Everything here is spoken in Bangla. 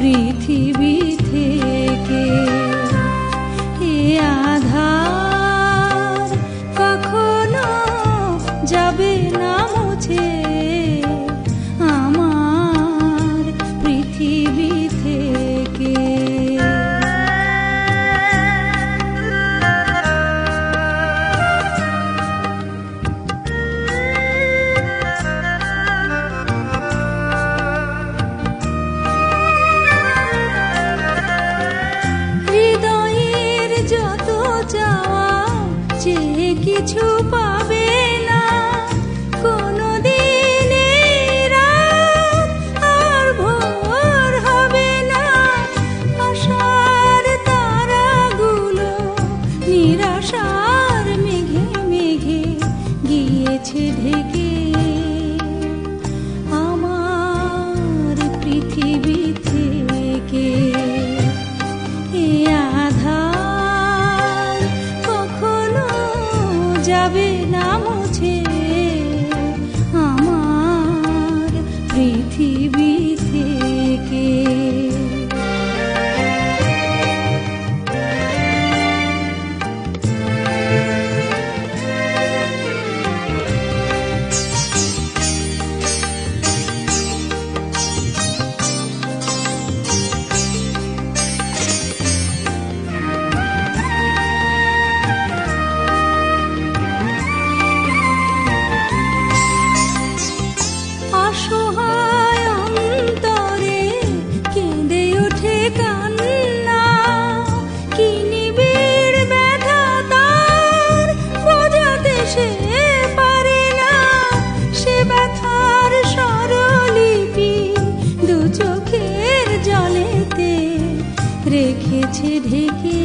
পৃথিবী থেকে। এ আধার কখনো যাবে না মুছে আমার পৃথিবী থেকে। হৃদয়ের যত চাওয়া চেয়ে কিছু পাবে না, কোনদিন এই রাত আর ভোর হবে না। আশার তারাগুলো নিরাশার মেঘে মেঘে গিয়েছে ঢেকে আমার পৃথিবী থেকে। এ আধার কখনো যাবে না মুছে আমার পৃথিবী থেকে। অসহায় অন্তরে কেঁদে ওঠে কান্না, কি নিবিড় ব্যথা তার বোঝাতে সে পারে না। সে ব্যথার স্বরলিপি দু চোখের জলেতে রেখেছে ঢেকে